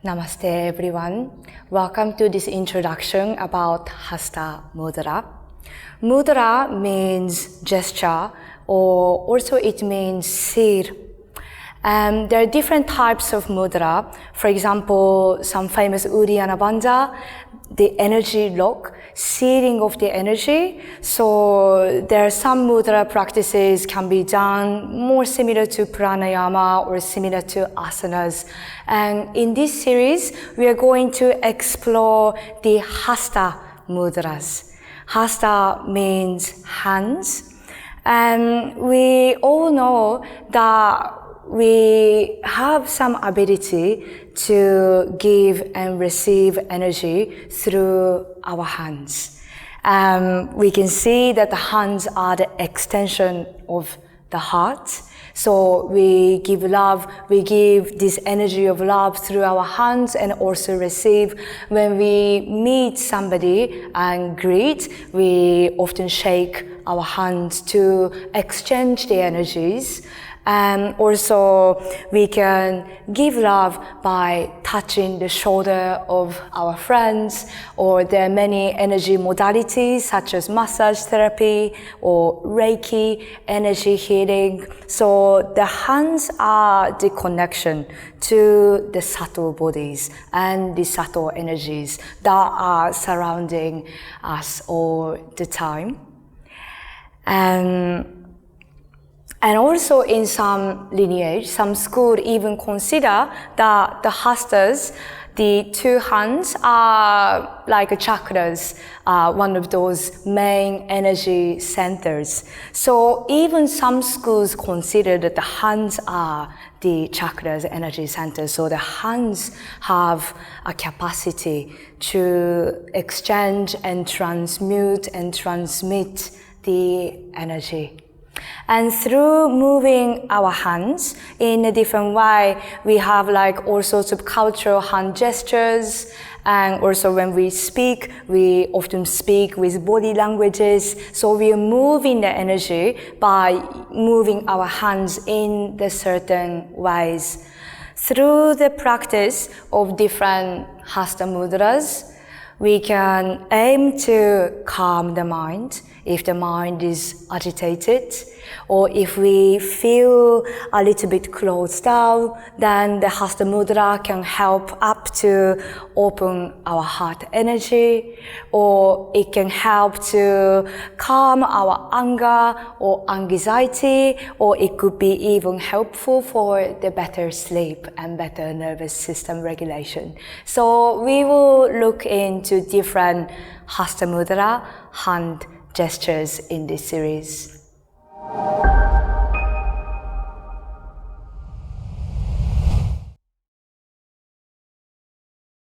Namaste everyone. Welcome to this introduction about Hasta Mudra. Mudra means gesture, or also it means seal. There are different types of mudra. For example, some famous Uddiyana Bandha, the energy lock, sealing of the energy. So there are some mudra practices can be done more similar to pranayama or similar to asanas. And in this series, we are going to explore the Hasta Mudras. Hasta means hands. And we all know that we have some ability to give and receive energy through our hands. We can see that the hands are the extension of the heart. So we give love, we give this energy of love through our hands and also receive. When we meet somebody and greet, we often shake our hands to exchange the energies. And also we can give love by touching the shoulder of our friends, or there are many energy modalities such as massage therapy or Reiki, energy healing. So the hands are the connection to the subtle bodies and the subtle energies that are surrounding us all the time. And also in some lineage, some school even consider that the hastas, the two hands, are like chakras, one of those main energy centers. So even some schools consider that the hands are the chakras, energy centers. So the hands have a capacity to exchange and transmute and transmit the energy. And through moving our hands in a different way, we have like all sorts of cultural hand gestures. And also when we speak, we often speak with body languages. So we are moving the energy by moving our hands in the certain ways. Through the practice of different Hasta Mudras, we can aim to calm the mind if the mind is agitated, or if we feel a little bit closed down, then the Hasta Mudra can help up to open our heart energy, or it can help to calm our anger or anxiety, or it could be even helpful for the better sleep and better nervous system regulation. So we will look into different Hasta Mudra hand gestures in this series.